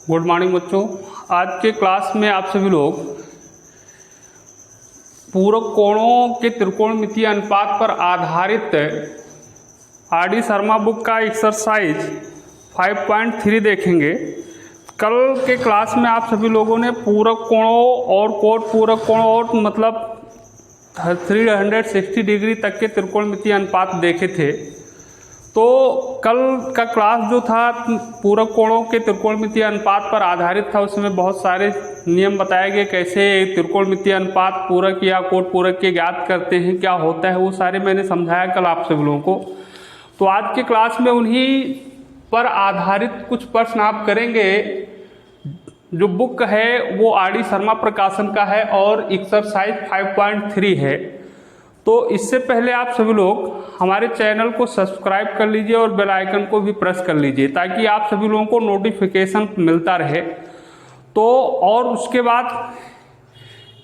Good morning बच्चों। आज के क्लास में आप सभी लोग पूरक कोणों के त्रिकोणमितीय अनुपात पर आधारित आर डी शर्मा बुक का एक्सरसाइज 5.3 देखेंगे। कल के क्लास में आप सभी लोगों ने पूरक कोणों और कोट पूरक कोणों और मतलब 360 डिग्री तक के त्रिकोणमितीय अनुपात देखे थे। तो कल का क्लास जो था पूरक कोणों के त्रिकोणमितीय अनुपात पर आधारित था। उसमें बहुत सारे नियम बताए गए, कैसे त्रिकोणमितीय अनुपात पूरक या कोट पूरक के ज्ञात करते हैं, क्या होता है, वो सारे मैंने समझाया कल आप सभी लोगों को। तो आज के क्लास में उन्हीं पर आधारित कुछ प्रश्न आप करेंगे। जो बुक है वो आर डी शर्मा प्रकाशन का है और एक्सरसाइज 5.3 है। तो इससे पहले आप सभी लोग हमारे चैनल को सब्सक्राइब कर लीजिए और बेल आइकन को भी प्रेस कर लीजिए, ताकि आप सभी लोगों को नोटिफिकेशन मिलता रहे। तो और उसके बाद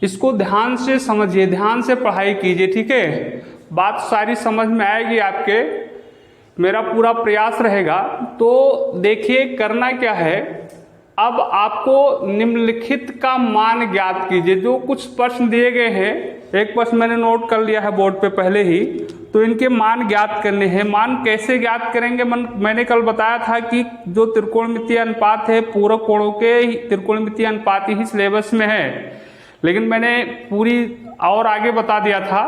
इसको ध्यान से समझिए, ध्यान से पढ़ाई कीजिए, ठीक है। बात सारी समझ में आएगी आपके, मेरा पूरा प्रयास रहेगा। तो देखिए करना क्या है, अब आपको निम्नलिखित का मान ज्ञात कीजिए। जो कुछ प्रश्न दिए गए हैं, एक प्रश्न मैंने नोट कर लिया है बोर्ड पे पहले ही, तो इनके मान ज्ञात करने हैं। मान कैसे ज्ञात करेंगे, मैंने कल बताया था कि जो त्रिकोणमितीय अनुपात है पूरक कोणों के त्रिकोणमितीय अनुपात ही सिलेबस में है, लेकिन मैंने पूरी और आगे बता दिया था।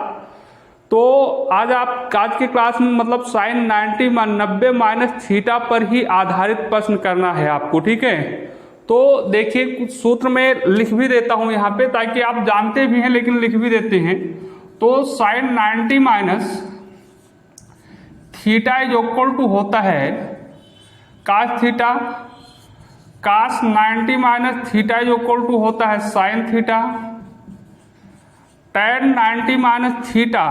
तो आज के क्लास में मतलब साइन 90 माइनस थीटा पर ही आधारित प्रश्न करना है आपको, ठीक है। तो देखिए कुछ सूत्र में लिख भी देता हूं यहाँ पे, ताकि आप जानते भी हैं लेकिन लिख भी देते हैं। तो sine 90 minus theta is equal to होता है cos theta, cos 90 minus theta is equal to होता है sine theta, tan 90 minus theta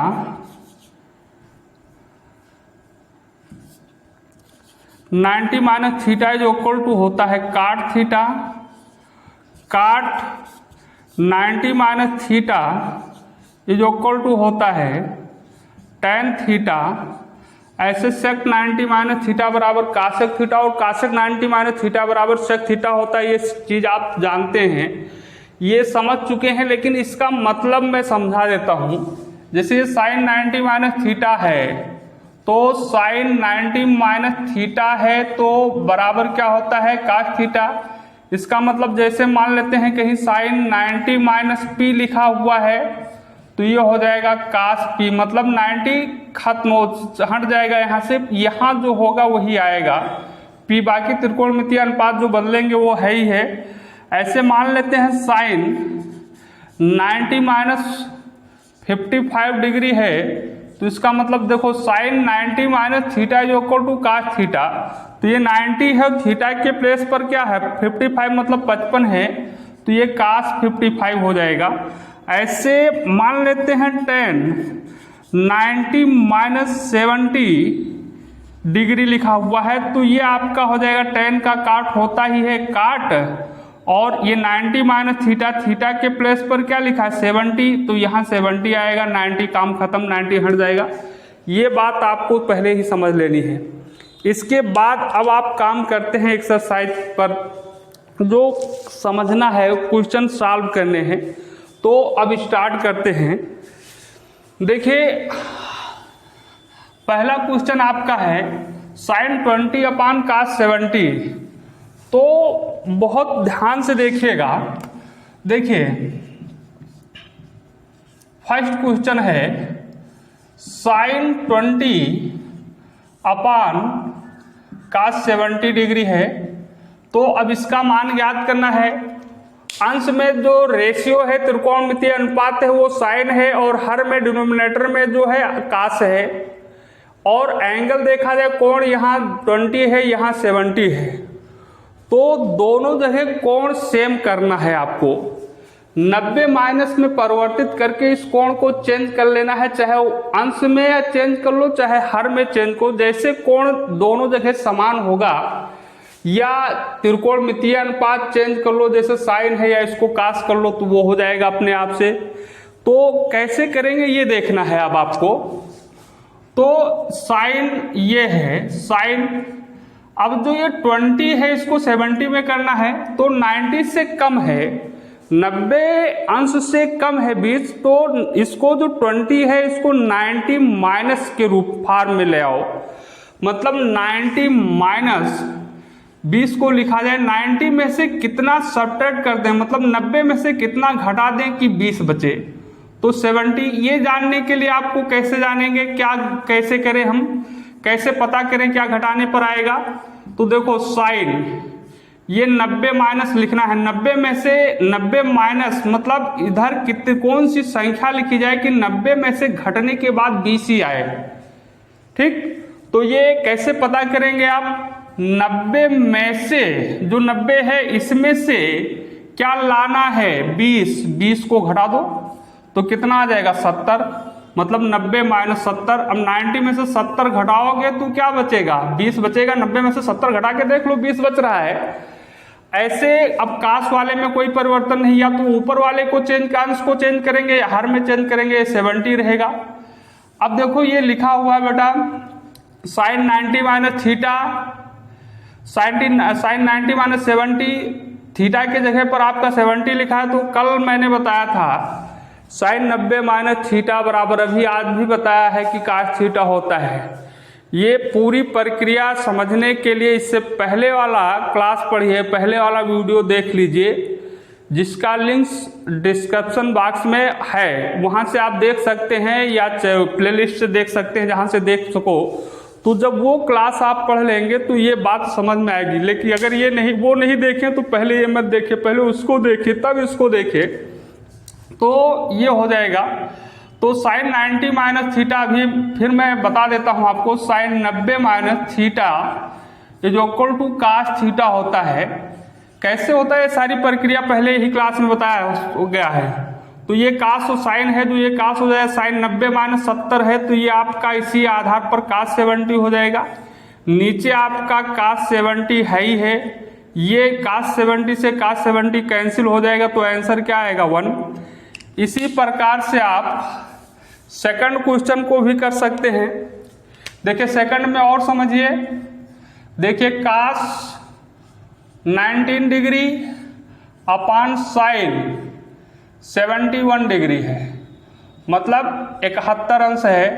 minus theta is equal to होता है cot theta, cot 90 minus theta is equal to होता है tan theta. ऐसे सेक 90 minus theta बराबर कासेक थीटा और कासेक 90 minus theta बराबर सेक थीटा होता है। ये चीज़ आप जानते हैं, ये समझ चुके हैं, लेकिन इसका मतलब मैं समझा देता हूँ। जैसे साइन 90 माइनस थीटा है, तो साइन 90 माइनस थीटा है तो बराबर क्या होता है कास थीटा। इसका मतलब जैसे मान लेते हैं कहीं साइन 90 माइनस पी लिखा हुआ है, तो ये हो जाएगा कास पी, मतलब 90 खत्म हट जाएगा यहाँ से, यहाँ जो होगा वही आएगा पी। बाकी त्रिकोणमितीय अनुपात जो बदलेंगे वो है ही है। ऐसे मान लेते हैं साइन 90 माइनस 55 डिग्री है, तो इसका मतलब देखो sine 90 minus theta is equal to cos theta. तो ये 90 है, थीटा के प्लेस पर क्या है 55 मतलब 55 है, तो ये कास 55 हो जाएगा। ऐसे मान लेते हैं tan 90 माइनस 70 डिग्री लिखा हुआ है, तो ये आपका हो जाएगा tan का काट होता ही है काट, और ये 90 माइनस थीटा, थीटा के प्लेस पर क्या लिखा है 70, तो यहाँ 70 आएगा, 90 काम खत्म, 90 हट जाएगा। ये बात आपको पहले ही समझ लेनी है। इसके बाद अब आप काम करते हैं एक्सरसाइज पर, जो समझना है, क्वेश्चन सॉल्व करने हैं। तो अब स्टार्ट करते हैं। देखिए पहला क्वेश्चन आपका है साइन 20 अपान कास 70। तो बहुत ध्यान से देखिएगा। देखिए फर्स्ट क्वेश्चन है साइन 20 अपान कास 70 डिग्री है, तो अब इसका मान ज्ञात करना है। अंश में जो रेशियो है त्रिकोणमितीय अनुपात है वो साइन है, और हर में डिनोमिनेटर में जो है कास है, और एंगल देखा जाए कोण यहाँ 20 है, यहाँ 70 है। तो दोनों जगह कोण सेम करना है आपको। 90 माइनस में परिवर्तित करके इस कोण को चेंज कर लेना है, चाहे अंश में या चेंज कर लो, चाहे हर में चेंज को। जैसे कोण दोनों जगह समान होगा, या त्रिकोणमितीय अनुपात चेंज कर लो, जैसे साइन है या इसको कास कर लो, तो वो हो जाएगा अपने आप से। तो कैसे करेंगे ये देखना है अब आपको। तो साइन ये है, साइन अब जो ये 20 है इसको 70 में करना है, तो 90 से कम है, 90 अंश से कम है 20, तो इसको जो 20 है इसको 90 माइनस के रूप फॉर्म में ले आओ। मतलब 90 माइनस 20 को लिखा जाए 90 में से कितना सब्ट्रैक्ट कर दें, मतलब 90 में से कितना घटा दें कि 20 बचे, तो 70। ये जानने के लिए आपको कैसे जानेंगे, क्या कैसे करें, हम कैसे पता करें क्या घटाने पर आएगा। तो देखो साइन ये 90 माइनस लिखना है, 90 में से 90 माइनस मतलब इधर कितनी कौन सी संख्या लिखी जाए कि 90 में से घटने के बाद 20 ही आए। ठीक, तो ये कैसे पता करेंगे आप, 90 में से जो 90 है इसमें से क्या लाना है 20 को घटा दो तो कितना आ जाएगा 70, मतलब 90 माइनस 70। अब 90 में से 70 घटाओगे तो क्या बचेगा 20 बचेगा, 90 में से 70 घटा के देख लो 20 बच रहा है। ऐसे अब काश वाले में कोई परिवर्तन नहीं, या तो ऊपर वाले को चेंज अंश को चेंज करेंगे या हर में चेंज करेंगे, 70 रहेगा। अब देखो ये लिखा हुआ है बेटा sine 90 minus theta, sine 90 minus 70, theta के जगह पर आपका 70 लिखा है। तो कल मैंने बताया था साइन 90 माइनस थीटा बराबर, अभी आज भी बताया है कि काश थीटा होता है। ये पूरी प्रक्रिया समझने के लिए इससे पहले वाला क्लास पढ़िए, पहले वाला वीडियो देख लीजिए, जिसका लिंक्स डिस्क्रिप्शन बॉक्स में है, वहाँ से आप देख सकते हैं या प्लेलिस्ट से देख सकते हैं, जहाँ से देख सको। तो जब वो क्लास आप पढ़ लेंगे तो ये बात समझ में आएगी। लेकिन अगर ये नहीं, वो नहीं देखें तो पहले ये मत देखिए, पहले उसको देखिए तब इसको देखिए, तो ये हो जाएगा। तो साइन 90 माइनस थीटा अभी फिर मैं बता देता हूँ आपको, sine 90 minus theta is equal to cos theta होता है। कैसे होता है, ये सारी प्रक्रिया पहले ही क्लास में बताया हो गया है। तो ये काश और साइन है, तो ये काश हो जाएगा, साइन 90 माइनस 70 है तो ये आपका इसी आधार पर काश 70 हो जाएगा। नीचे आपका काश 70 है ही है, ये काश 70 से काश 70 कैंसिल हो जाएगा, तो आंसर क्या आएगा 1। इसी प्रकार से आप सेकंड क्वेश्चन को भी कर सकते हैं। देखिए सेकंड में और समझिए, देखिए काश 19 डिग्री अपान साइन 71 डिग्री है, मतलब 71 अंश है।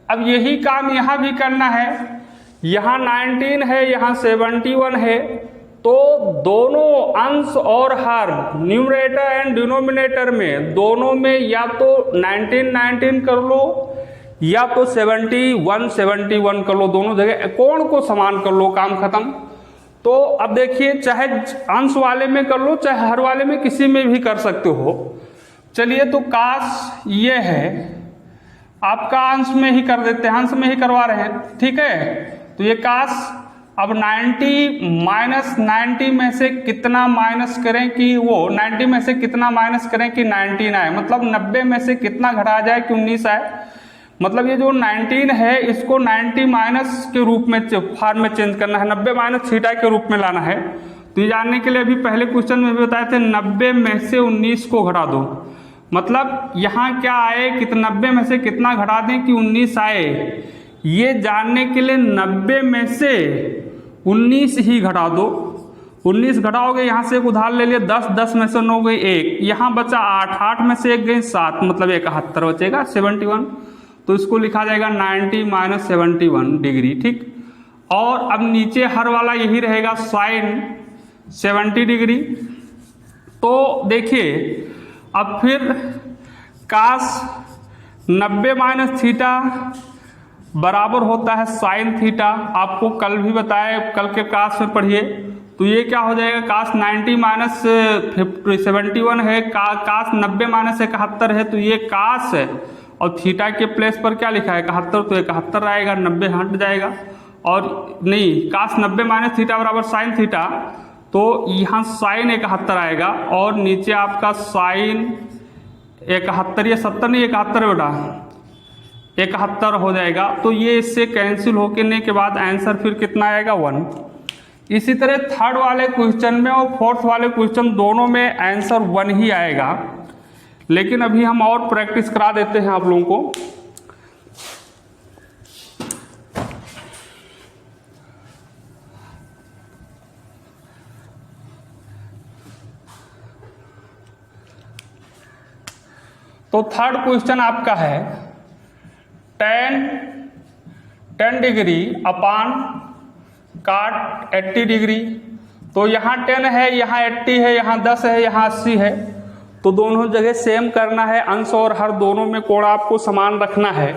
अब यही काम यहाँ भी करना है, यहाँ 19 है, यहाँ 71 है, तो दोनों अंश और हर न्यूमरेटर एंड डिनोमिनेटर में दोनों में या तो 19 कर लो या तो 71 कर लो, दोनों जगह कोण को समान कर लो, काम खत्म। तो अब देखिए चाहे अंश वाले में कर लो चाहे हर वाले में, किसी में भी कर सकते हो। चलिए तो काश ये है, आपका अंश में ही कर देते हैं, अंश में ही करवा रहे हैं, ठीक है। तो ये काश अब 90 माइनस 90 में से कितना माइनस करें कि वो 90 में से कितना माइनस करें कि 19 आए, मतलब 90 में से कितना घटा जाए कि 19 आए। मतलब ये जो 19 है इसको 90 माइनस के रूप में फॉर्म में चेंज करना है, 90 माइनस थीटा के रूप में लाना है। तो ये जानने के लिए अभी पहले क्वेश्चन में भी बताए थे 90 में से 19 को घटा दो, मतलब यहाँ क्या आए कि 90 में से कितना घटा दें कि 19 आए। ये जानने के लिए 90 में से 19 ही घटा दो, 19 घटाओगे, यहाँ से एक उधार ले लिए 10, 10 में से 9 गई 1, यहाँ बचा 8, 8 में से 1 गई 7, मतलब 71 बचेगा 71। तो इसको लिखा जाएगा 90 माइनस 71 डिग्री, ठीक। और अब नीचे हर वाला यही रहेगा साइन 70 डिग्री। तो देखिए अब फिर काश 90 माइनस थीटा बराबर होता है साइन थीटा, आपको कल भी बताया, कल के काश में पढ़िए। तो ये क्या हो जाएगा, काश 90 माइनस 71 है, काश 90 माइनस 71 है, तो ये काश है और थीटा के प्लेस पर क्या लिखा है 71, तो 71 आएगा, 90 हट जाएगा। और नहीं, काश 90 माइनस थीटा बराबर साइन थीटा, तो यहाँ साइन 71 आएगा और नीचे आपका साइन 71, ये 70 नहीं 71 बेटा, 71 हो जाएगा। तो ये इससे कैंसिल होने के बाद आंसर फिर कितना आएगा 1। इसी तरह थर्ड वाले क्वेश्चन में और फोर्थ वाले क्वेश्चन दोनों में आंसर 1 ही आएगा। लेकिन अभी हम और प्रैक्टिस करा देते हैं आप लोगों को। तो थर्ड क्वेश्चन आपका है टेन डिग्री अपान काट 80 डिग्री। तो यहाँ 10 है, यहाँ 80 है, यहाँ 10 है, यहाँ 80 है। तो दोनों जगह सेम करना है, अंश और हर दोनों में कोण आपको समान रखना है।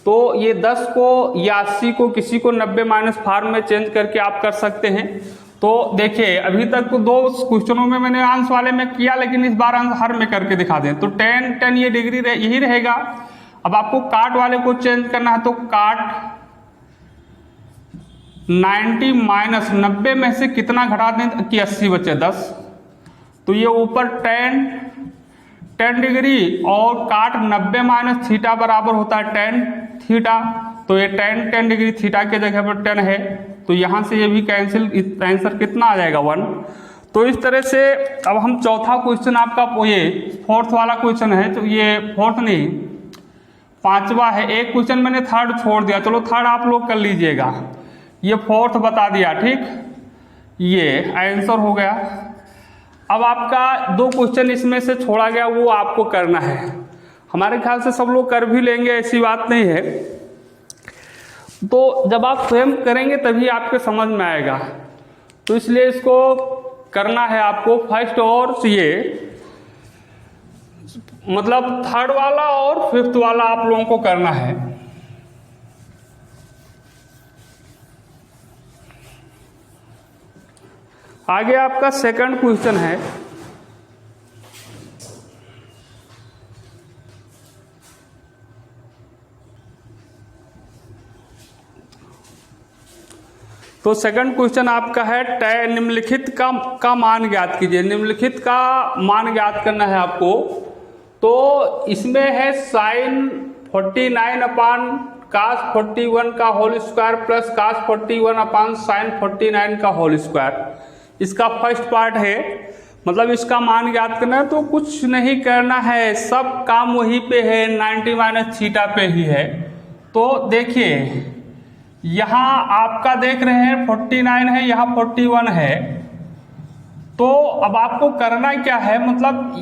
तो ये 10 को या 80 को किसी को 90 माइनस फॉर्म में चेंज करके आप कर सकते हैं। तो देखिए अभी तक तो 2 क्वेश्चनों में मैंने अंश वाले में किया, लेकिन इस बार अंश हर में करके दिखा दें। तो 10 ये डिग्री यही रहेगा। अब आपको काट वाले को चेंज करना है, तो काट 90 माइनस 90 में से कितना घटा दें कि 80 बचे 10। तो ये ऊपर 10 डिग्री और काट 90 माइनस थीटा बराबर होता है 10 थीटा। तो ये 10 डिग्री थीटा के जगह पर 10 है, तो यहाँ से ये भी कैंसिल, आंसर कितना आ जाएगा 1। तो इस तरह से अब हम चौथा क्वेश्चन आपका ये फोर्थ वाला क्वेश्चन है, तो ये फोर्थ नहीं 5वां है। एक क्वेश्चन मैंने थर्ड छोड़ दिया, चलो थर्ड आप लोग कर लीजिएगा। ये फोर्थ बता दिया, ठीक, ये आंसर हो गया। अब आपका 2 क्वेश्चन इसमें से छोड़ा गया, वो आपको करना है। हमारे ख्याल से सब लोग कर भी लेंगे, ऐसी बात नहीं है। तो जब आप स्वयं करेंगे तभी आपके समझ में आएगा, तो इसलिए इसको करना है आपको फर्स्ट और ये मतलब थर्ड वाला और फिफ्थ वाला आप लोगों को करना है। आगे आपका सेकंड क्वेश्चन है, तो सेकंड क्वेश्चन आपका है निम्नलिखित का मान ज्ञात कीजिए। निम्नलिखित का मान ज्ञात करना है आपको। तो इसमें है साइन 49 अपान कास 41 का whole square plus cos 41 upon sine 49 का होल स्क्वायर। इसका फर्स्ट पार्ट है, मतलब इसका मान ज्ञात करना है। तो कुछ नहीं करना है, सब काम वहीं पे है, 90 माइनस थीटा पे ही है। तो देखिए यहाँ आपका देख रहे हैं 49 है, यहाँ 41 है। तो अब आपको करना क्या है, मतलब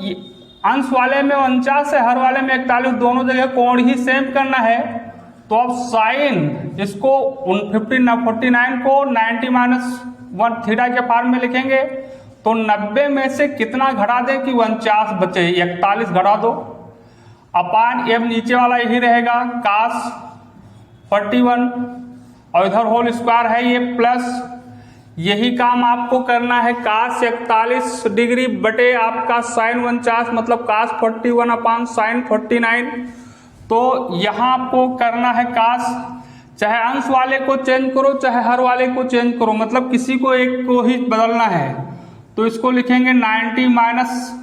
अंश वाले में 49 है, हर वाले में 41, दोनों जगह कोण ही सेम करना है। तो अब साइन इसको 49 को 90 माइनस 1 थीटा के फॉर्म में लिखेंगे। तो 90 में से कितना घटा दें कि 49 बचे, 41 घटा दो, अपान एम नीचे वाला यही रहेगा कास 41 और इधर होल स्क्वायर है ये प्लस, यही काम आपको करना है कास 41 डिग्री बटे आपका साइन 49 मतलब कास 41 अपान साइन 49। तो यहाँ आपको करना है कास, चाहे अंश वाले को चेंज करो चाहे हर वाले को चेंज करो, मतलब किसी को एक को ही बदलना है। तो इसको लिखेंगे 90 माइनस,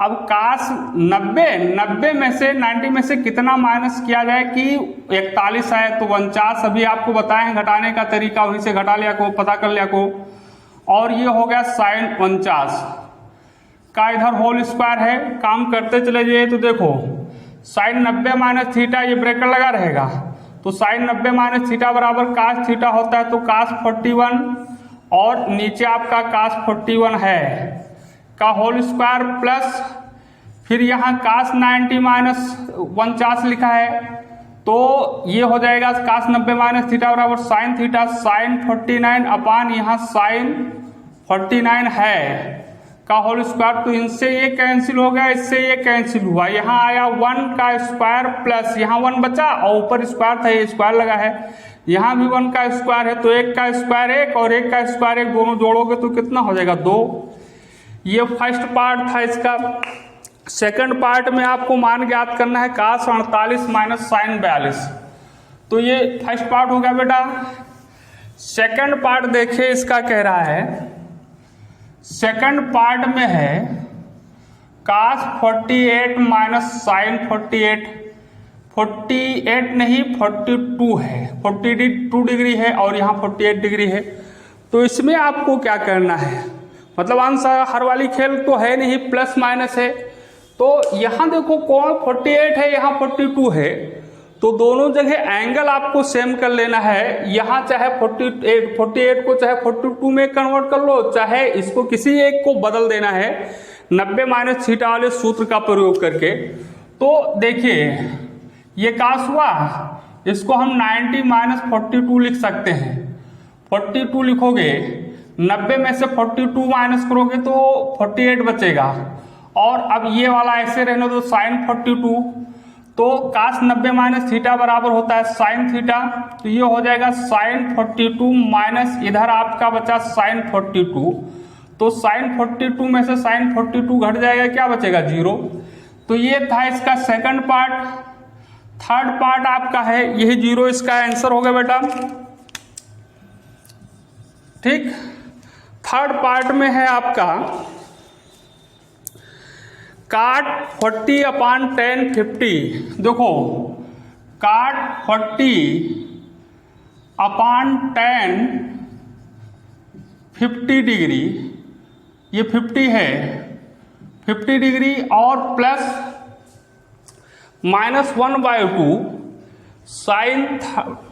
अब कास 90 में से 90 में से कितना माइनस किया जाए कि 41 है। तो 49 अभी आपको बताए हैं घटाने का तरीका, वहीं से घटा लिया को, पता कर लिया को। और ये हो गया साइन 49 का इधर होल स्क्वायर है, काम करते चले जाइए। तो देखो साइन 90 माइनस थीटा, ये ब्रैकेट लगा रहेगा। तो साइन 90 माइनस थीटा बराबर कास थीटा होता है। तो कास 41 और नीचे आपका कास 41 है का होल स्क्वायर प्लस फिर यहाँ कास 90 माइनस 49 लिखा है। तो ये हो जाएगा कास 90 माइनस थीटा बराबर साइन थीटा साइन 49 अपान यहाँ साइन 49 है का होल स्क्वायर। तो इनसे ये कैंसिल हो गया, इससे ये कैंसिल हुआ, यहाँ आया 1 का स्क्वायर प्लस यहाँ 1 बचा और ऊपर स्क्वायर था, ये स्क्वायर लगा है। यहाँ भी 1 का स्क्वायर है, तो 1 का स्क्वायर 1 और 1 का स्क्वायर 1, दोनों जोड़ोगे तो कितना हो जाएगा 2। ये फर्स्ट पार्ट था इसका। सेकंड पार्ट में आपको मान ज्ञात करना है कास 48 माइनस साइन 42। तो ये फर्स्ट पार्ट हो गया बेटा। सेकंड पार्ट देखिए इसका कह रहा है, सेकंड पार्ट में है कास 48 माइनस साइन 48 नहीं 42 है, 42 डिग्री है और यहाँ 48 डिग्री है। तो इसमें आपको क्या करना है, मतलब अंश हर वाली खेल तो है नहीं, प्लस माइनस है। तो यहाँ देखो कोण 48 है, यहाँ 42 है, तो दोनों जगह एंगल आपको सेम कर लेना है। यहाँ चाहे 48 को चाहे 42 में कन्वर्ट कर लो, चाहे इसको किसी एक को बदल देना है 90 माइनस थीटा वाले सूत्र का प्रयोग करके। तो तो देखिए ये कास हुआ, इसको हम 90 माइनस 42 लिख सकते हैं। 42 लिखोगे, 90 में से 42 माइनस करोगे तो 48 बचेगा। और अब ये वाला ऐसे रहने दो साइन 42, तो कास 90 माइनस थीटा बराबर होता है साइन थीटा, तो ये हो जाएगा साइन 42 माइनस इधर आपका बचा साइन 42, तो साइन 42 में से साइन 42 घट जाएगा, क्या बचेगा 0। तो ये था इसका सेकंड पार्ट। थर्ड पार्ट आपका है यही 0, इसका आंसर हो गया बेटा। ठीक, थर्ड पार्ट में है आपका काट 40 अपान टेन 50। देखो काट 40 अपान टेन 50 डिग्री, ये 50 है, 50 डिग्री और प्लस -1/2 साइन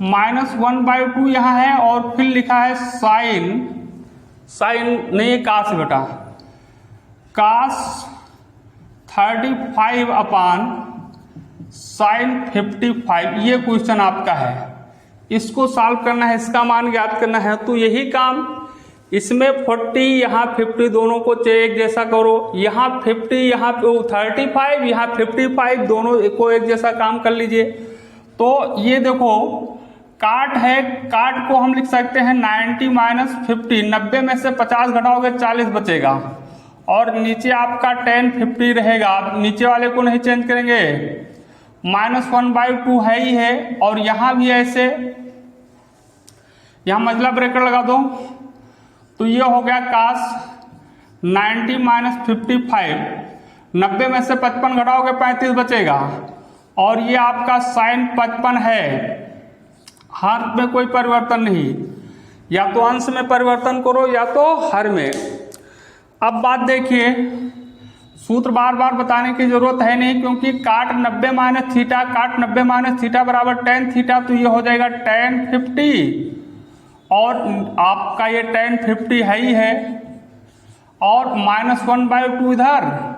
-1/2 यहाँ है, और फिर लिखा है साइन नहीं कास बेटा, कास 35 अपान साइन 55। ये क्वेश्चन आपका है, इसको सॉल्व करना है, इसका मान ज्ञात करना है। तो यही काम इसमें 40 यहाँ 50 दोनों को एक जैसा करो, यहाँ 50 यहाँ 35 यहाँ 55 दोनों को एक जैसा काम कर लीजिए। तो ये देखो काट है, काट को हम लिख सकते हैं 90 माइनस 50, 90 में से 50 घटाओगे 40 बचेगा, और नीचे आपका tan 50 रहेगा। आप नीचे वाले को नहीं चेंज करेंगे, -1/2 है ही है, और यहाँ भी ऐसे, यहाँ मंझला ब्रैकेट लगा दो, तो ये हो गया कास 90 माइनस 55, 90 में से 55 घटाओगे 35 बचेगा, और ये आपका साइन 55 है। हर में कोई परिवर्तन नहीं, या तो अंश में परिवर्तन करो या तो हर में। अब बात देखिए, सूत्र बार बार बताने की जरूरत है नहीं, क्योंकि काट 90 minus theta, cot 90 minus theta बराबर tan थीटा, तो ये हो जाएगा tan 50, और आपका ये tan 50 है ही है, और -1/2 इधर,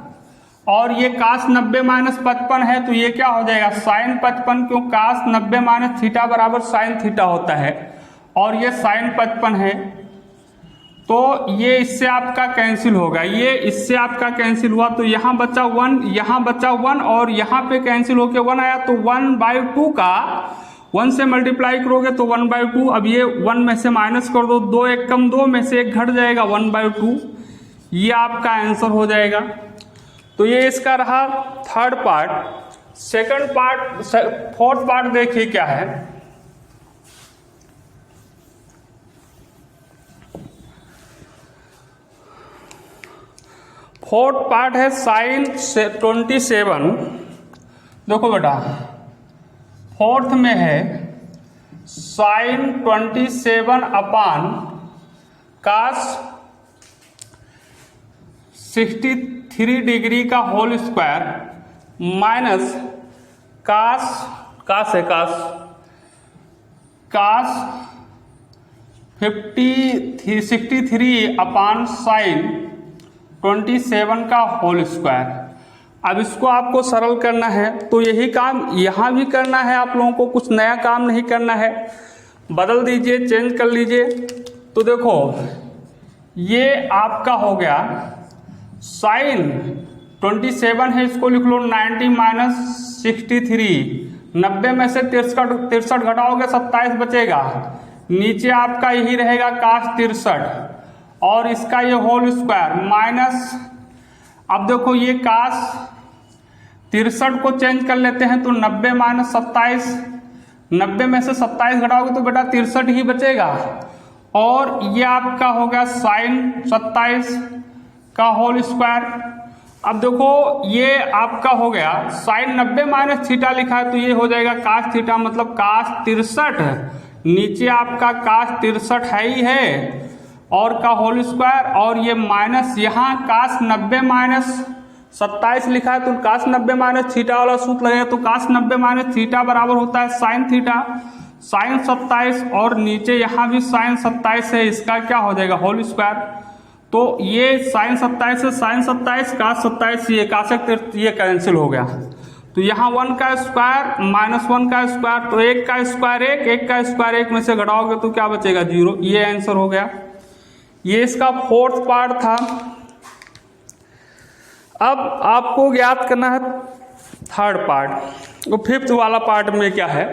और ये कास 90 माइनस 55 है, तो ये क्या हो जाएगा साइन 55, क्यों कास 90 माइनस थीटा बराबर साइन थीटा होता है, और ये साइन 55 है। तो ये इससे आपका कैंसिल होगा, ये इससे आपका कैंसिल हुआ, तो यहाँ बचा 1, यहाँ बचा 1, और यहाँ पे कैंसिल होके 1 आया, तो 1/2 का 1 से मल्टीप्लाई करोगे तो 1/2, अब ये 1 में से माइनस कर दो, 2 एक कम 2 में से 1 घट जाएगा 1/2, ये आपका आंसर हो जाएगा। तो ये इसका रहा third part. Second part, fourth part देखिए क्या है। फोर्थ पार्ट है साइन 27। देखो बेटा फोर्थ में है साइन 27 अपान कास 63 डिग्री का whole square minus cos 63 upon sine 27 का होल स्क्वायर। अब इसको आपको सरल करना है, तो यही काम यहाँ भी करना है, आप लोगों को कुछ नया काम नहीं करना है, बदल दीजिए, चेंज कर लीजिए। तो देखो ये आपका हो गया साइन 27 है, इसको लिख लो 90 माइनस 63, 90 में से 63 घटाओगे 27 बचेगा, नीचे आपका यही रहेगा कास 63, और इसका ये होल स्क्वायर माइनस, अब देखो ये कास 63 को चेंज कर लेते हैं, तो 90 माइनस 27, 90 में से 27 घटाओगे तो बेटा 63 ही बचेगा, और ये आपका हो गया साइन 27 का होल स्क्वायर। अब देखो ये आपका हो गया साइन 90 माइनस थीटा लिखा है, तो ये हो जाएगा कास थीटा, मतलब कास 63, नीचे आपका कास 63 है ही है, और का होल स्क्वायर, और ये माइनस यहाँ कास 90 माइनस 27 लिखा है, तो कास 90 माइनस थीटा वाला सूत्र लगेगा, तो कास 90 माइनस थीटा बराबर होता है साइन थीटा, साइन 27, और नीचे यहाँ भी साइन 27 है, इसका क्या हो जाएगा होल स्क्वायर। तो ये साइन 27 से साइन 27, कास 27, ये कास ये कैंसिल हो गया, तो यहाँ 1 का स्क्वायर माइनस 1 का स्क्वायर, तो 1 का स्क्वायर 1 का स्क्वायर 1 में से घटाओगे तो क्या बचेगा 0। ये आंसर हो गया। ये इसका फोर्थ पार्ट था। अब आपको ज्ञात करना है थर्ड पार्ट। तो फिफ्थ वाला पार्ट में क्या है,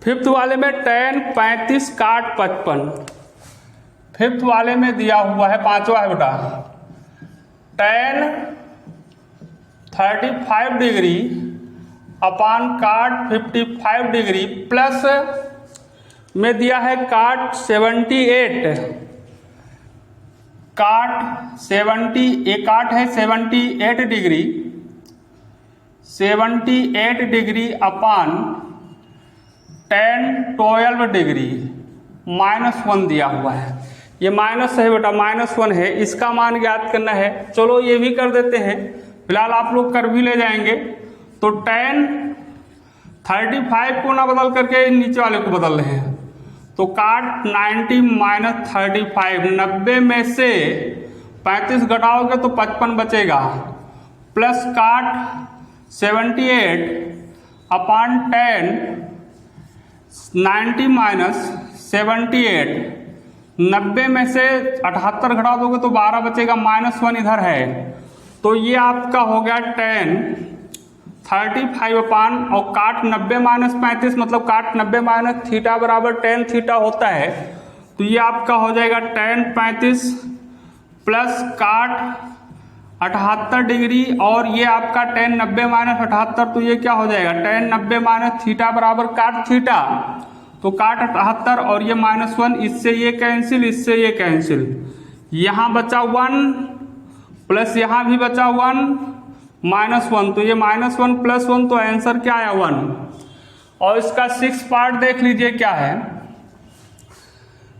फिफ्थ वाले में tan 35 काट 55, फिफ्थ वाले में दिया हुआ है, पांचवा है बेटा, tan 35 डिग्री अपान काट 55 डिग्री प्लस में दिया है काट 78, काट 70, एक काट है 78 डिग्री, 78 डिग्री अपान tan 12 डिग्री -1 दिया हुआ है। ये माइनस है बेटा, -1 है, इसका मान ज्ञात करना है। चलो ये भी कर देते हैं, फिलहाल आप लोग कर भी ले जाएंगे। तो tan 35 को ना बदल करके नीचे वाले को बदल रहे हैं, तो काट 90 - 35, 90 में से 35 घटाओगे तो 55 बचेगा, प्लस काट 78 अपान tan 90 - 78, 90 में से 78 घटा दोगे तो 12 बचेगा, -1 इधर है। तो ये आपका हो गया tan 35 अपान, और काट 90 - 35 मतलब काट 90 - थीटा बराबर tan थीटा होता है। तो ये आपका हो जाएगा tan 35 प्लस काट 78 डिग्री, और ये आपका tan 90 - 78, तो ये क्या हो जाएगा tan 90 - थीटा बराबर काट थीटा, तो काट 78 और ये -1, इससे ये कैंसिल, इससे ये कैंसिल, यहाँ बचा 1 प्लस यहाँ भी बचा 1 -1, तो ये -1 + 1, तो आंसर क्या आया 1। और इसका 6 पार्ट देख लीजिए क्या है।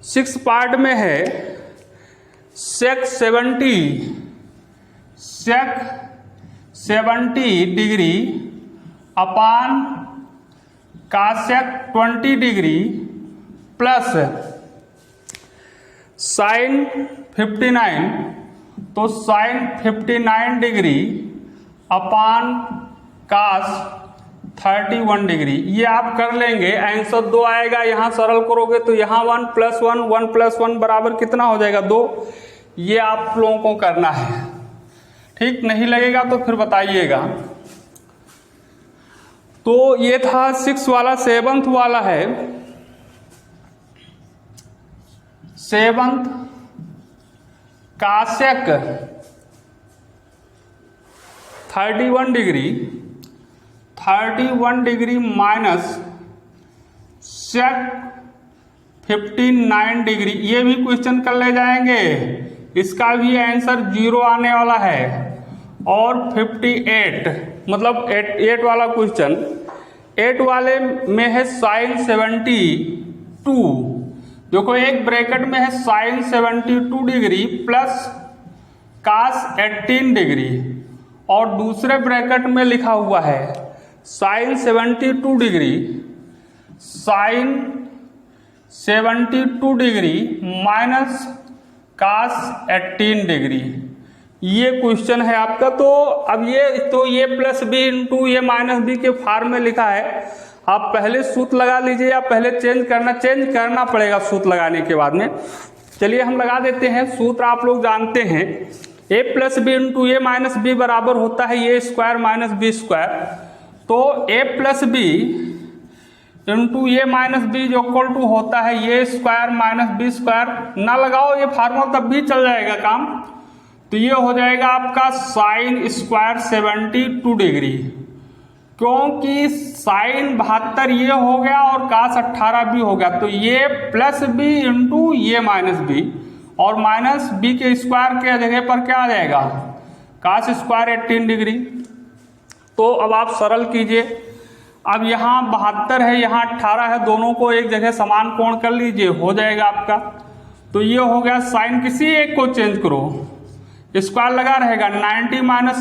6 पार्ट में है sec 70 डिग्री अपान cosec 20 डिग्री प्लस sin 59, तो sin 59 डिग्री अपान cos 31 डिग्री। ये आप कर लेंगे, आंसर 2 आएगा। यहाँ सरल करोगे तो यहाँ 1 + 1, 1 + 1 बराबर कितना हो जाएगा 2। ये आप लोगों को करना है, ठीक, नहीं लगेगा तो फिर बताइएगा। तो ये था 6 वाला। 7th वाला है, 7th cosec 31 degree minus sec 59 degree. ये भी क्वेश्चन कर ले जाएंगे, इसका भी आंसर 0 आने वाला है। और 58 मतलब 8 वाला क्वेश्चन, 8 वाले में है sin 72, देखो एक ब्रैकेट में है sin 72 degree plus cos 18 degree, और दूसरे ब्रैकेट में लिखा हुआ है sin 72 degree sin 72 degree minus cos 18 degree. ये क्वेश्चन है आपका। तो अब ये प्लस बी इंटू ये माइनस बी के फॉर्म में लिखा है। आप पहले सूत्र लगा लीजिए, या पहले चेंज करना पड़ेगा सूत्र लगाने के बाद में। चलिए हम लगा देते हैं। सूत्र आप लोग जानते हैं, a + b into a minus b बराबर होता है a square minus b square. तो a + b into a minus b equal to होता है a square minus b square. ना लगाओ ये फार्मूला तब भी चल जाएगा काम। तो ये हो जाएगा आपका साइन स्क्वायर 72 डिग्री, क्योंकि साइन 72 ये हो गया और cos 18 भी हो गया। तो ये प्लस बी इंटू ये माइनस बी, और माइनस बी के स्क्वायर के जगह पर क्या आ जाएगा cos स्क्वायर 18 डिग्री। तो अब आप सरल कीजिए। अब यहाँ 72 है, यहाँ 18 है, दोनों को एक जगह समान कोण कर लीजिए, हो जाएगा आपका। तो ये हो गया साइन, किसी एक को चेंज करो, स्क्वायर लगा रहेगा 90 -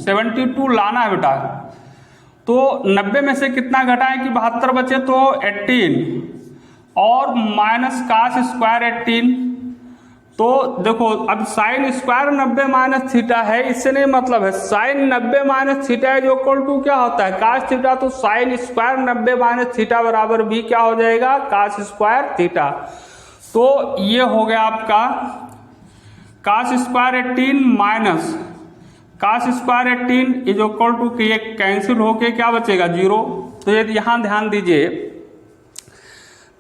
72 लाना है बेटा। तो 90 में से कितना घटाएं कि 72 बचे, तो 18 और माइनस कास स्क्वायर 18। तो देखो अब साइन स्क्वायर 90 माइनस थीटा है, इससे नहीं मतलब है। साइन 90 माइनस थीटा है जो इक्वल टू क्या होता है कास थीटा, तो साइन स्क्वायर 90 माइनस थीटा बराबर भी क्या हो जाएगा कास स्क्वायर थीटा। तो ये हो गया आपका cos square 18 minus cos square 18 is equal to कि ये कैंसिल होके क्या बचेगा 0। तो ये यहाँ ध्यान दीजिए,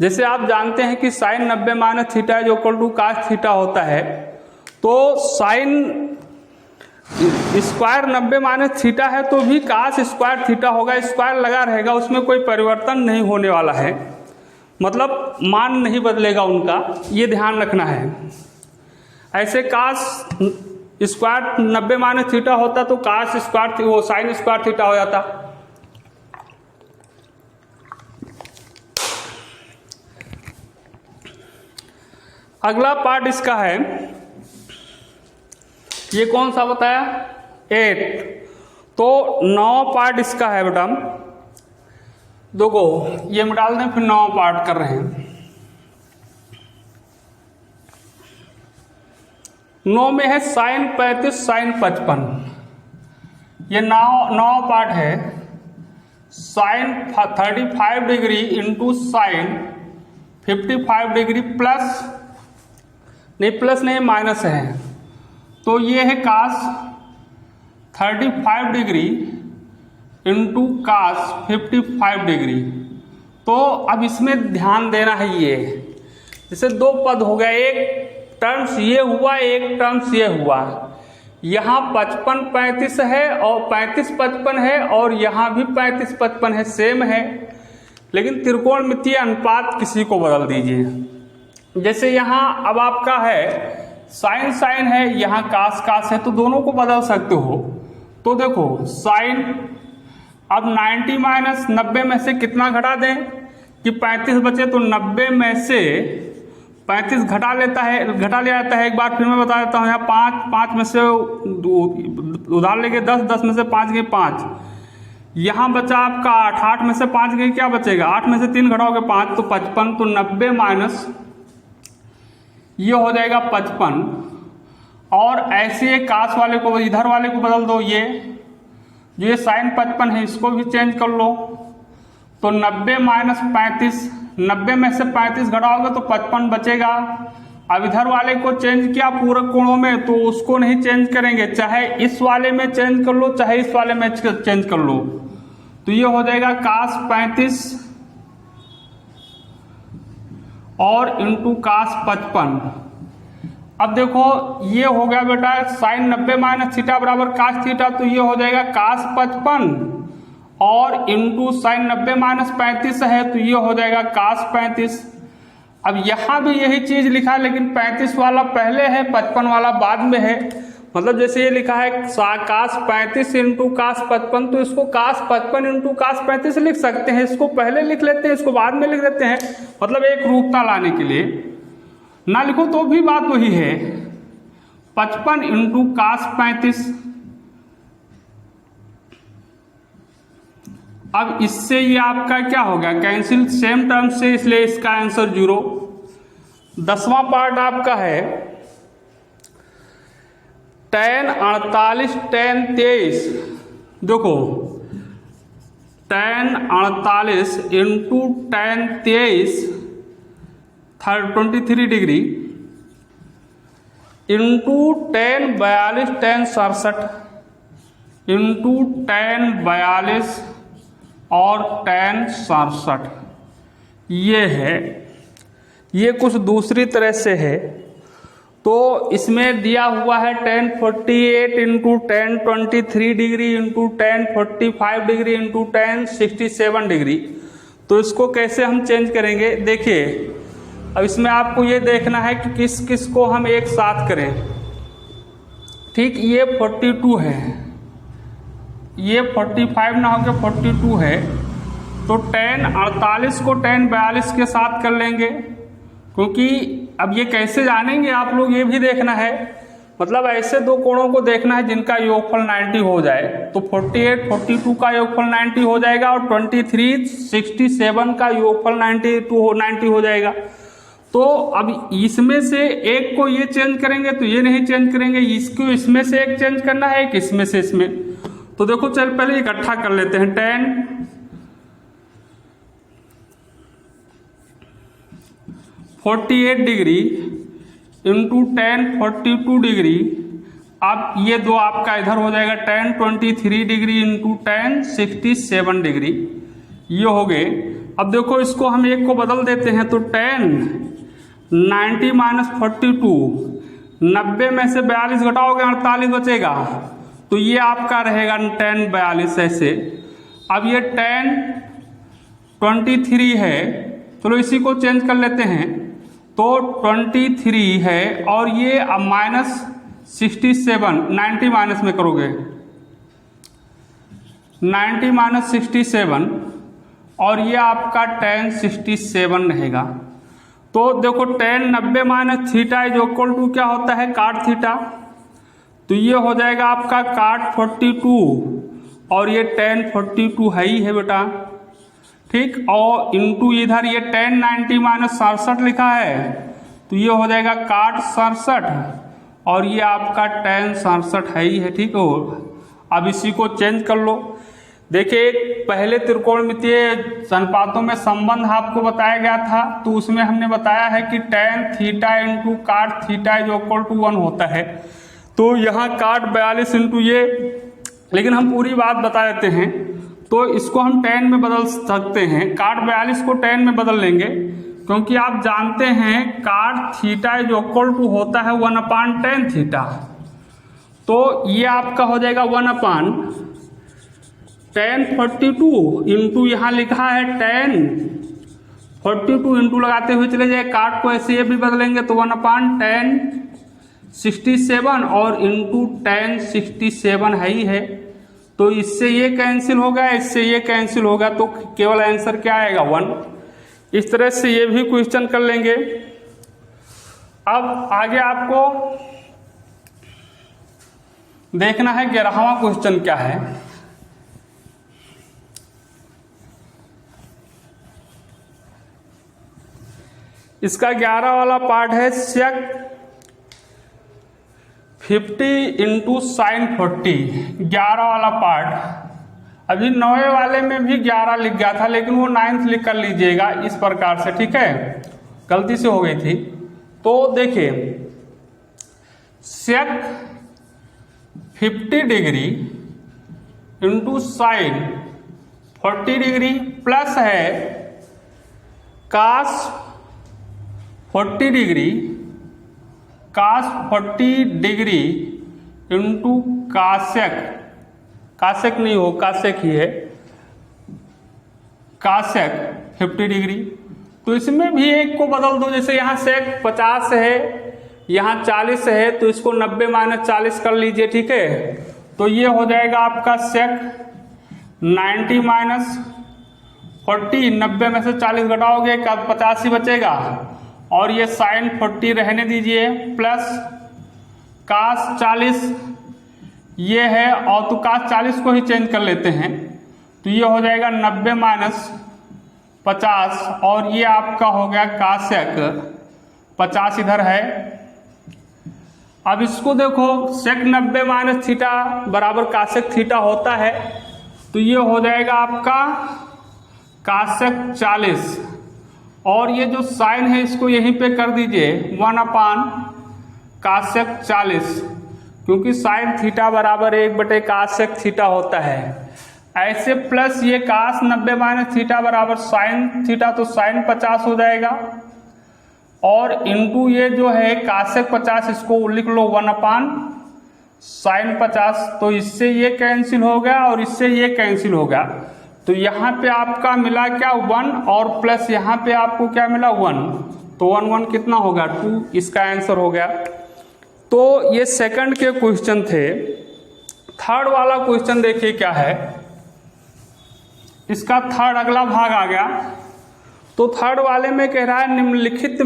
जैसे आप जानते हैं कि sine 90 minus theta is equal to cos theta होता है, तो साइन स्क्वायर 90 माइनस थीटा है तो भी कास स्क्वायर थीटा होगा, स्क्वायर लगा रहेगा, उसमें कोई परिवर्तन नहीं होने वाला है, मतलब मान नहीं बदलेगा उनका, ये ध्यान रखना है। ऐसे कास स्क्वायर 90 माइनस थीटा होता तो कास स्क्वायर वो साइन स्क्वायर थीटा हो जाता। अगला पार्ट इसका है, ये कौन सा बताया 8। तो 9 पार्ट इसका है बेटा, देखो ये हम डाल दें फिर 9 पार्ट कर रहे हैं। 9 में है साइन 35 साइन 55, ये 9 पार्ट है। Sine 35 degree into sine 55 degree plus नहीं माइनस है, तो ये है cos 35 degree into cos 55 degree. तो अब इसमें ध्यान देना है, ये जैसे 2 पद हो गया, एक टर्म्स ये हुआ एक टर्म्स ये हुआ, यहाँ 55 35 है और 35 55 है और यहाँ भी 35 55 है, सेम है, लेकिन त्रिकोणमितीय अनुपात किसी को बदल दीजिए। जैसे यहाँ अब आपका है साइन साइन है, यहाँ कास कास है, तो दोनों को बदल सकते हो। तो देखो साइन अब 90 माइनस 90 में से कितना घटा दें कि 35 बचे, तो 90 में से 35 घटा ले जाता है। एक बार फिर मैं बता देता हूँ, यहाँ 5 में से उधार लेके 10 में से 5 गए 5, यहाँ बचा आपका 8 में से 5 गए क्या बचेगा 8 में से 3 घटाओगे 5 तो 55। तो 90 माइनस ये हो जाएगा 55, और ऐसे कास वाले को इधर वाले को बदल दो, ये साइन 55 है इसको भी चेंज कर लो। तो 90 माइनस 35, 90 में से 35 घटाओगे तो 55 बचेगा। अब इधर वाले को चेंज किया पूरक कोणों में, तो उसको नहीं चेंज करेंगे, चाहे इस वाले में चेंज कर लो चाहे इस वाले में चेंज कर लो। तो ये हो जाएगा कास 35 और इंटू कास 55। अब देखो ये हो गया बेटा साइन 90 माइनस थीटा बराबर कास थीटा, तो ये हो जाएगा कास 55 और इंटू साइन 90 माइनस 35 है, तो ये हो जाएगा कास 35। अब यहाँ भी यही चीज लिखा है, लेकिन 35 वाला पहले है 55 वाला बाद में है। मतलब जैसे ये लिखा है कास 35 इंटू कास 55, तो इसको कास 55 इंटू कास 35 लिख सकते हैं, इसको पहले लिख लेते हैं इसको बाद में लिख देते हैं, मतलब एक रूपता लाने के लिए। ना लिखो तो भी बात वही है, 55 इंटू कास 35। अब इससे ये आपका क्या हो गया कैंसिल सेम टर्म से, इसलिए इसका आंसर 0। 10वां पार्ट आपका है tan 48 tan 23। देखो tan 48 into tan 23 23 degree into tan 42 tan 67 into tan 42 और tan 67। ये है, ये कुछ दूसरी तरह से है। तो इसमें दिया हुआ है tan 48 into tan 23 degree into tan 45 degree into tan 67 degree. तो इसको कैसे हम चेंज करेंगे, देखिए अब इसमें आपको ये देखना है कि किस किस को हम एक साथ करें। ठीक, ये 42 है, ये 45 ना होकर 42 है, तो tan 48 को tan 42 के साथ कर लेंगे, क्योंकि अब ये कैसे जानेंगे आप लोग ये भी देखना है। मतलब ऐसे दो कोणों को देखना है जिनका योगफल 90 हो जाए। तो 48 42 का योगफल 90 हो जाएगा और 23 67 का योगफल 90 हो जाएगा। तो अब इसमें से एक को ये चेंज करेंगे तो ये नहीं चेंज करेंगे, इसको इसमें से एक चेंज करना है, एक इसमें से इसमें। तो देखो चल पहले इकट्ठा कर लेते हैं। 10 48 डिग्री इंटू 10 42 डिग्री। अब ये दो आपका इधर हो जाएगा 10 23 डिग्री इंटू 10 67 डिग्री, ये हो गए। अब देखो इसको हम एक को बदल देते हैं तो 10 90 माइनस 42, 90 में से 42 घटाओगे 48 बचेगा, तो ये आपका रहेगा 10 42 ऐसे। अब ये 10 23 है, चलो इसी को चेंज कर लेते हैं। तो 23 है और ये अब माइनस 67, 90 माइनस में करोगे 90 माइनस 67 और ये आपका 10 67 रहेगा। तो देखो 10 90 minus theta is equal to क्या होता है, काट थीटा। तो ये हो जाएगा आपका काट 42 और ये 10 42 है ही है बेटा, ठीक। और इंटू इधर ये 10 90 माइनस 67 लिखा है, तो ये हो जाएगा काट 67 और ये आपका 10 67 है ही है, ठीक हो। अब इसी को चेंज कर लो। देखिए पहले त्रिकोणमितीय अनुपातों में संबंध आपको बताया गया था, तो उसमें हमने बताया है कि tan थीटा इंटू काट थीटा इज इक्वल टू 1 होता है। तो यहाँ काट 42 इंटू ये, लेकिन हम पूरी बात बता देते हैं। तो इसको हम tan में बदल सकते हैं, काट 42 को tan में बदल लेंगे, क्योंकि आप जानते हैं काट थीटा इज इक्वल टू होता है 1/tan थीटा। तो ये आपका हो जाएगा 1/tan 42 इंटू यहाँ लिखा है tan 42 इंटू लगाते हुए चले जाए, काट को ऐसे ये भी बदलेंगे तो 1/tan 67 और इंटू tan 67 है ही है। तो इससे ये कैंसिल हो गया, इससे ये कैंसिल होगा, तो केवल आंसर क्या आएगा 1। इस तरह से ये भी क्वेश्चन कर लेंगे। अब आगे आपको देखना है 11वां क्वेश्चन क्या है। इसका 11 वाला पार्ट है sec 50 इंटू साइन 40, 11 वाला पार्ट। अभी 9वें वाले में भी 11 लिख गया था, लेकिन वो 9th लिख कर लीजिएगा इस प्रकार से, ठीक है, गलती से हो गई थी। तो देखिए sec 50 degree into sine 40 degree plus है cos 40 degree, cos 40 degree into cosec, cosec नहीं हो कासेक ही है, कासेक 50 डिग्री। तो इसमें भी एक को बदल दो, जैसे यहाँ सेक 50 है, यहाँ 40 है, तो इसको 90 माइनस 40 कर लीजिए, ठीक है। तो ये हो जाएगा आपका सेक 90 माइनस 40, 90 में से 40 घटाओगे 50 ही बचेगा, और ये साइन 40 रहने दीजिए, प्लस कास 40 ये है, और तो कास 40 को ही चेंज कर लेते हैं, तो ये हो जाएगा 90 माइनस 50 और ये आपका हो गया कासेक 50 इधर है। अब इसको देखो सेक 90 माइनस थीटा बराबर कासेक थीटा होता है, तो ये हो जाएगा आपका कासेक 40, और ये जो साइन है इसको यहीं पे कर दीजिए 1 कासेक 40, क्योंकि साइन थीटा बराबर 1/कासेक थीटा होता है। ऐसे प्लस ये कास 90 माइनस थीटा बराबर साइन थीटा, तो साइन 50 हो जाएगा, और इंटू ये जो है कासेक 50 इसको लिख लो 1 साइन 50, तो इससे ये कैंसिल हो गया और इससे ये कैंसिल हो गया। तो यहाँ पे आपका मिला क्या 1, और प्लस यहाँ पे आपको क्या मिला 1, तो 1 1 कितना होगा 2, इसका आंसर हो गया। तो ये सेकंड के क्वेश्चन थे। थर्ड वाला क्वेश्चन देखिए क्या है, इसका थर्ड अगला भाग आ गया। तो थर्ड वाले में कह रहा है निम्नलिखित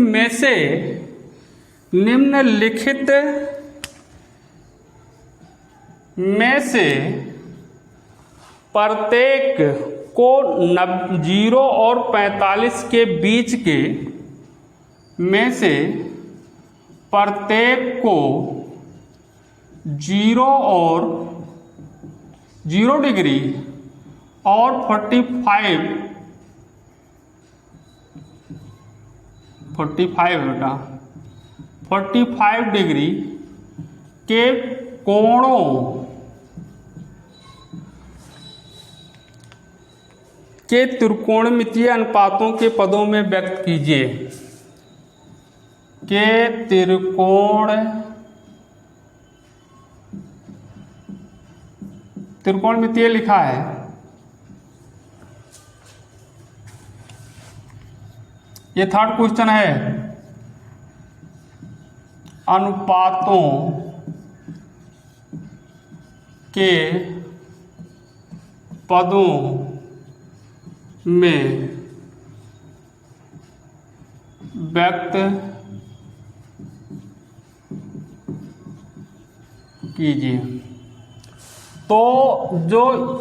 में से प्रत्येक को 0 और 45 के बीच के में से प्रत्येक को 0 और 0 डिग्री और 45 बेटा 45 डिग्री के कोणों के त्रिकोणमितीय अनुपातों के पदों में व्यक्त कीजिए। के त्रिकोणमितीय लिखा है, ये थर्ड क्वेश्चन है। अनुपातों के पदों में व्यक्त कीजिए। तो जो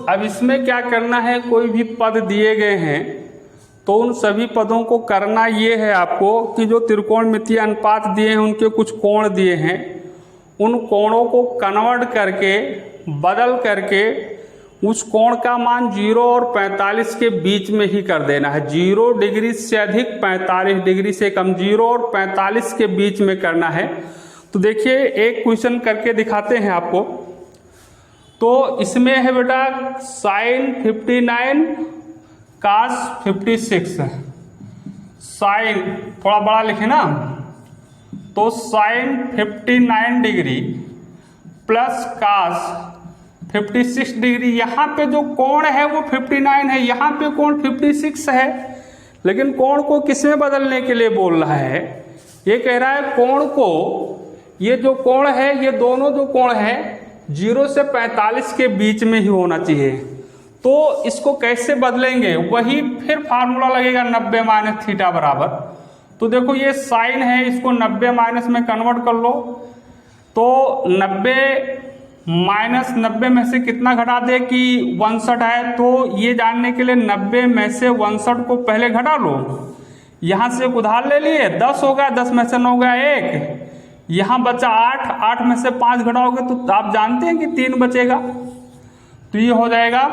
अब इसमें क्या करना है, कोई भी पद दिए गए हैं तो उन सभी पदों को करना ये है आपको कि जो त्रिकोणमितीय अनुपात दिए हैं उनके कुछ कोण दिए हैं, उन कोणों को कन्वर्ट करके बदल करके उस कोण का मान 0 और 45 के बीच में ही कर देना है। 0 डिग्री से अधिक, 45 डिग्री से कम, 0 और 45 के बीच में करना है। तो देखिए एक क्वेश्चन करके दिखाते हैं आपको। तो इसमें है बेटा साइन 59 कास 56, साइन थोड़ा बड़ा लिखे ना, तो sine 59 degree plus cos 56 degree. यहाँ पे जो कोण है वो 59 है, यहाँ पे कोण 56 है, लेकिन कोण को किसमें बदलने के लिए बोल रहा है, ये कह रहा है कोण को, ये जो कोण है, ये दोनों जो कोण है 0 से 45 के बीच में ही होना चाहिए। तो इसको कैसे बदलेंगे, वही फिर फार्मूला लगेगा 90 माइनस थीटा बराबर। तो देखो ये साइन है, इसको 90 माइनस में कन्वर्ट कर लो, तो 90 माइनस 90 में से कितना घटा दे कि 62 है। तो ये जानने के लिए 90 में से 62 को पहले घटा लो, यहाँ से एक उधार ले लिए, 10 हो गया, 10 में से 9 गया 1, यहाँ बचा 8, 8 में से 5 घटाओगे तो आप जानते हैं कि 3 बचेगा, तो ये हो जाएगा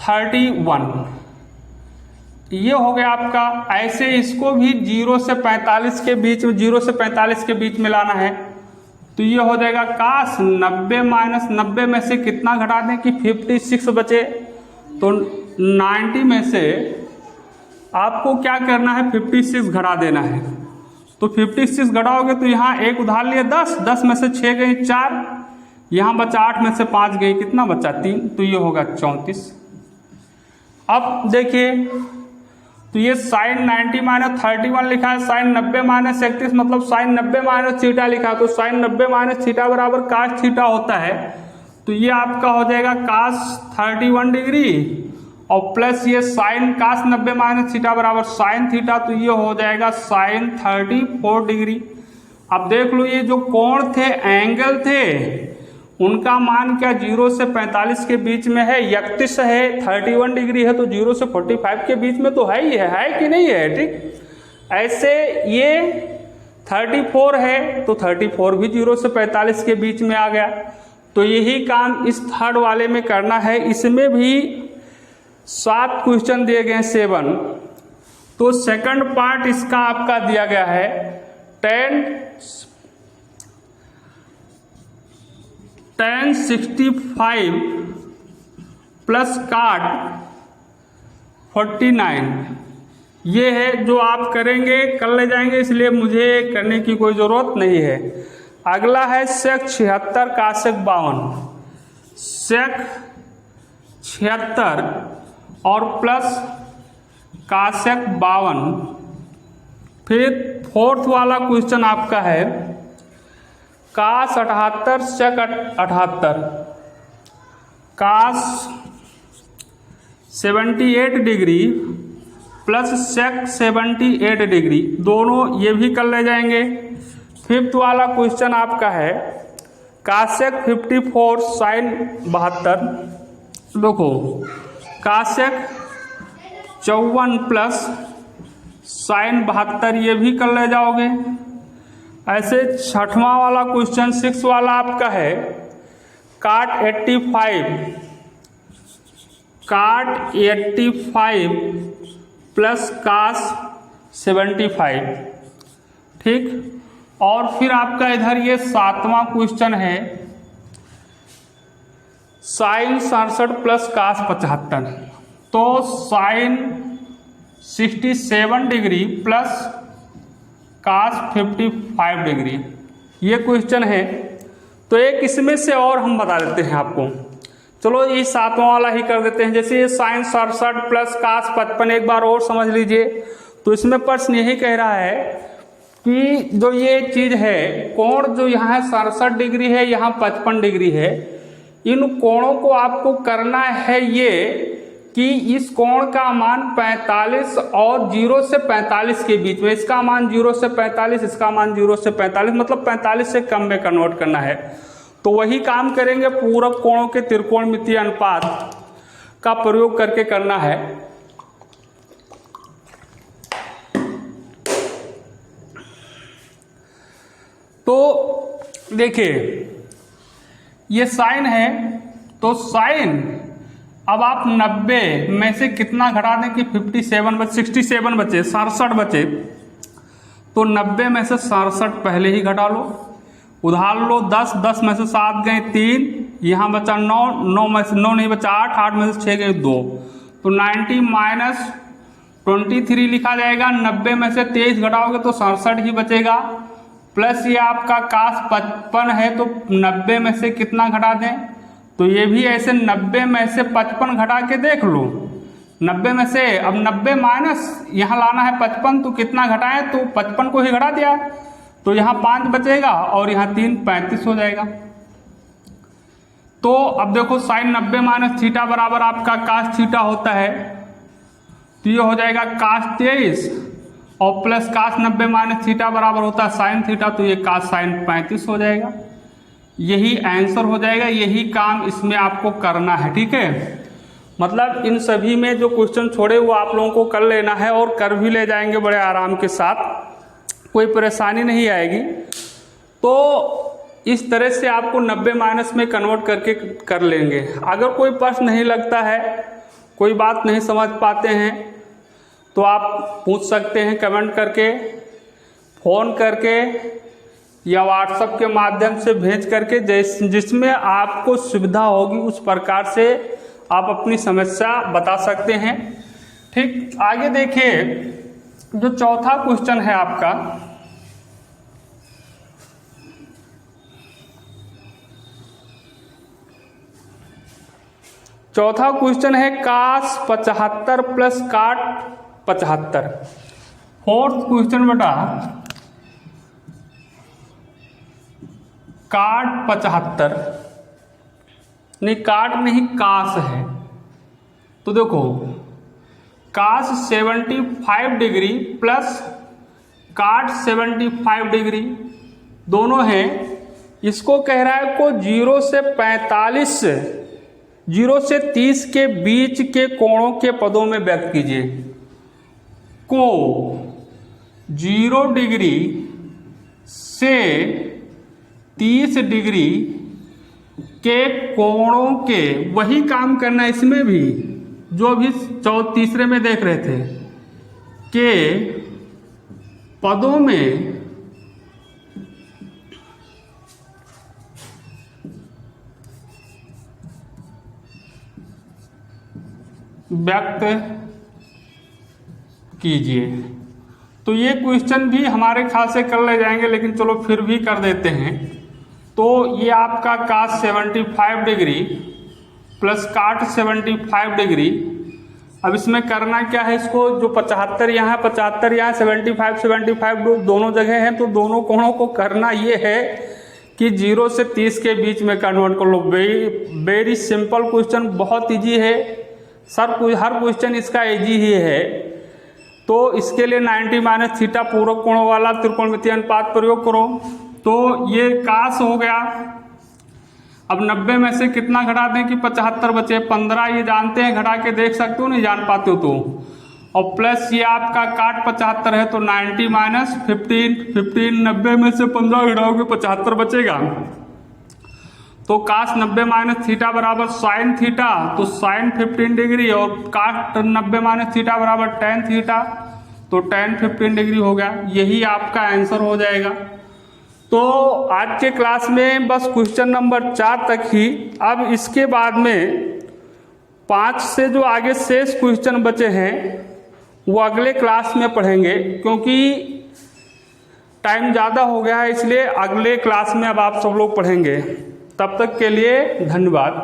31। ये हो गया आपका। ऐसे इसको भी 0 से 45 के बीच में, 0 से 45 के बीच में लाना है, तो ये हो जाएगा काश 90 माइनस 90 में से कितना घटा दें कि 56 बचे, तो 90 में से आपको क्या करना है, 56 घटा देना है। तो 56 घटाओगे तो यहाँ एक उधार लिए 10, 10 में से 6 गई 4, यहाँ बचा 8 में से 5 गई, कितना बचा 3, तो ये होगा 34। अब देखिए तो ये साइन 90 माइनस 31 लिखा है, साइन 90 माइनस 31 मतलब साइन 90 माइनस थीटा लिखा, तो साइन 90 माइनस थीटा बराबर काश थीटा होता है। तो ये आपका हो जाएगा काश 31 डिग्री और प्लस ये साइन काश 90 माइनस थीटा बराबर साइन थीटा, तो ये हो जाएगा साइन 34 डिग्री। अब देख लो ये जो कोण थे, एंगल थे, उनका मान क्या 0 से 45 के बीच में है, 31 है, 31 डिग्री है, तो 0 से 45 के बीच में तो है ही है कि नहीं है, ठीक। ऐसे ये 34 है तो 34 भी 0 से 45 के बीच में आ गया। तो यही काम इस थर्ड वाले में करना है। इसमें भी 7 क्वेश्चन दिए गए हैं, 7। तो सेकंड पार्ट इसका आपका दिया गया है tan 65 प्लस काट 49, ये है जो आप करेंगे, कर ले जाएंगे, इसलिए मुझे करने की कोई ज़रूरत नहीं है। अगला है sec 76 काशक 52, sec 76 और प्लस काशक 52। फिर फोर्थ वाला क्वेश्चन आपका है काश 78 sec 78, काश 78 डिग्री प्लस sec 78 डिग्री, दोनों ये भी कर ले जाएंगे। फिफ्थ वाला क्वेश्चन आपका है कासेक 54 साइन 72, देखो कासेक 54 प्लस साइन 72 ये भी कर ले जाओगे। ऐसे छठवां वाला क्वेश्चन 6 वाला आपका है काट 85 प्लस कास 75, ठीक। और फिर आपका इधर ये 7वां क्वेश्चन है साइन 67 प्लस कास 75, तो sine 67 degree plus cos 55 degree ये क्वेश्चन है। तो एक इसमें से और हम बता देते हैं आपको, चलो ये 7वां वाला ही कर देते हैं। जैसे ये साइन 67 प्लस कास 55 एक बार और समझ लीजिए। तो इसमें प्रश्न यही कह रहा है कि जो ये चीज है कोण जो यहाँ 67 डिग्री है, यहाँ 55 डिग्री है, इन कोणों को आपको करना है ये कि इस कोण का मान 45 और 0 से 45 के बीच में, इसका मान 0 से 45, इसका मान 0 से 45, मतलब 45 से कम में कन्वर्ट करना है। तो वही काम करेंगे, पूरक कोणों के त्रिकोणमितीय अनुपात का प्रयोग करके करना है। तो देखिए ये साइन है, तो साइन अब आप 90 में से कितना घटा दें कि 67 बचे 67 बचे, तो 90 में से 67 पहले ही घटा लो, उधार लो 10 में से 7 गए 3, यहाँ बचा 9 में से 9 नहीं बचा 8 में से 6 गए 2, तो 90 माइनस 23 लिखा जाएगा। 90 में से 23 घटाओगे तो 67 ही बचेगा, प्लस ये आपका कास 55 है, तो 90 में से कितना घटा दें, तो ये भी ऐसे 90 में से 55 घटा के देख लो। 90 में से अब 90 माइनस यहाँ लाना है 55, तो कितना घटाएं, तो 55 को ही घटा दिया, तो यहाँ 5 बचेगा और यहाँ 3 35 हो जाएगा। तो अब देखो साइन 90 माइनस थीटा बराबर आपका कास थीटा होता है, तो ये हो जाएगा कास 23 और प्लस कास 90 माइनस थीटा बराबर होता है साइन थीटा, तो ये कास साइन 35 हो जाएगा। यही आंसर हो जाएगा, यही काम इसमें आपको करना है, ठीक है। मतलब इन सभी में जो क्वेश्चन छोड़े वो आप लोगों को कर लेना है और कर भी ले जाएंगे बड़े आराम के साथ, कोई परेशानी नहीं आएगी। तो इस तरह से आपको 90 माइनस में कन्वर्ट करके कर लेंगे। अगर कोई प्रश्न नहीं लगता है, कोई बात नहीं समझ पाते हैं, तो आप पूछ सकते हैं कमेंट करके, फ़ोन करके या व्हाट्सएप के माध्यम से भेज करके, जिसमें आपको सुविधा होगी उस प्रकार से आप अपनी समस्या बता सकते हैं, ठीक। आगे देखिए जो चौथा क्वेश्चन है आपका, चौथा क्वेश्चन है कास 75 प्लस काट 75। फोर्थ क्वेश्चन बेटा काट 75 नहीं, काट नहीं कास है। तो देखो कास 75 डिग्री प्लस काट 75 डिग्री दोनों हैं। इसको कह रहा है को 0 से 45 0 से 30 के बीच के कोणों के पदों में व्यक्त कीजिए। को 0 डिग्री से 30 डिग्री के कोणों के, वही काम करना इसमें भी जो भी तीसरे में देख रहे थे, के पदों में व्यक्त कीजिए। तो ये क्वेश्चन भी हमारे ख्याल से कर ले जाएंगे, लेकिन चलो फिर भी कर देते हैं। तो ये आपका कास 75 डिग्री प्लस काट 75 डिग्री। अब इसमें करना क्या है, इसको जो 75 यहाँ 75 यहाँ 75 दोनों जगह हैं, तो दोनों कोणों को करना ये है कि 0 से 30 के बीच में कन्वर्ट कर लो। वेरी सिंपल क्वेश्चन, बहुत इजी है सर, हर क्वेश्चन इसका इजी ही है। तो इसके लिए 90 माइनस थीटा पूरक कोणों वाला त्रिकोणमितीय अनुपात प्रयोग करो। तो ये कास हो गया अब 90 में से कितना घटा दें कि 75 बचे, 15 ये जानते हैं, घटा के देख सकते हो, नहीं जान पाते हो तो, और प्लस ये आपका काट 75 है तो 90 माइनस 15, 90 में से 15 घटाओगे 75 बचेगा। तो काश 90 माइनस थीटा बराबर साइन थीटा, तो साइन 15 डिग्री, और काट 90 माइनस थीटा बराबर टेन थीटा, तो टेन 15 डिग्री हो गया। यही आपका आंसर हो जाएगा। तो आज के क्लास में बस क्वेश्चन नंबर 4 तक ही। अब इसके बाद में 5 से जो आगे शेष क्वेश्चन बचे हैं वो अगले क्लास में पढ़ेंगे, क्योंकि टाइम ज़्यादा हो गया है, इसलिए अगले क्लास में अब आप सब लोग पढ़ेंगे। तब तक के लिए धन्यवाद।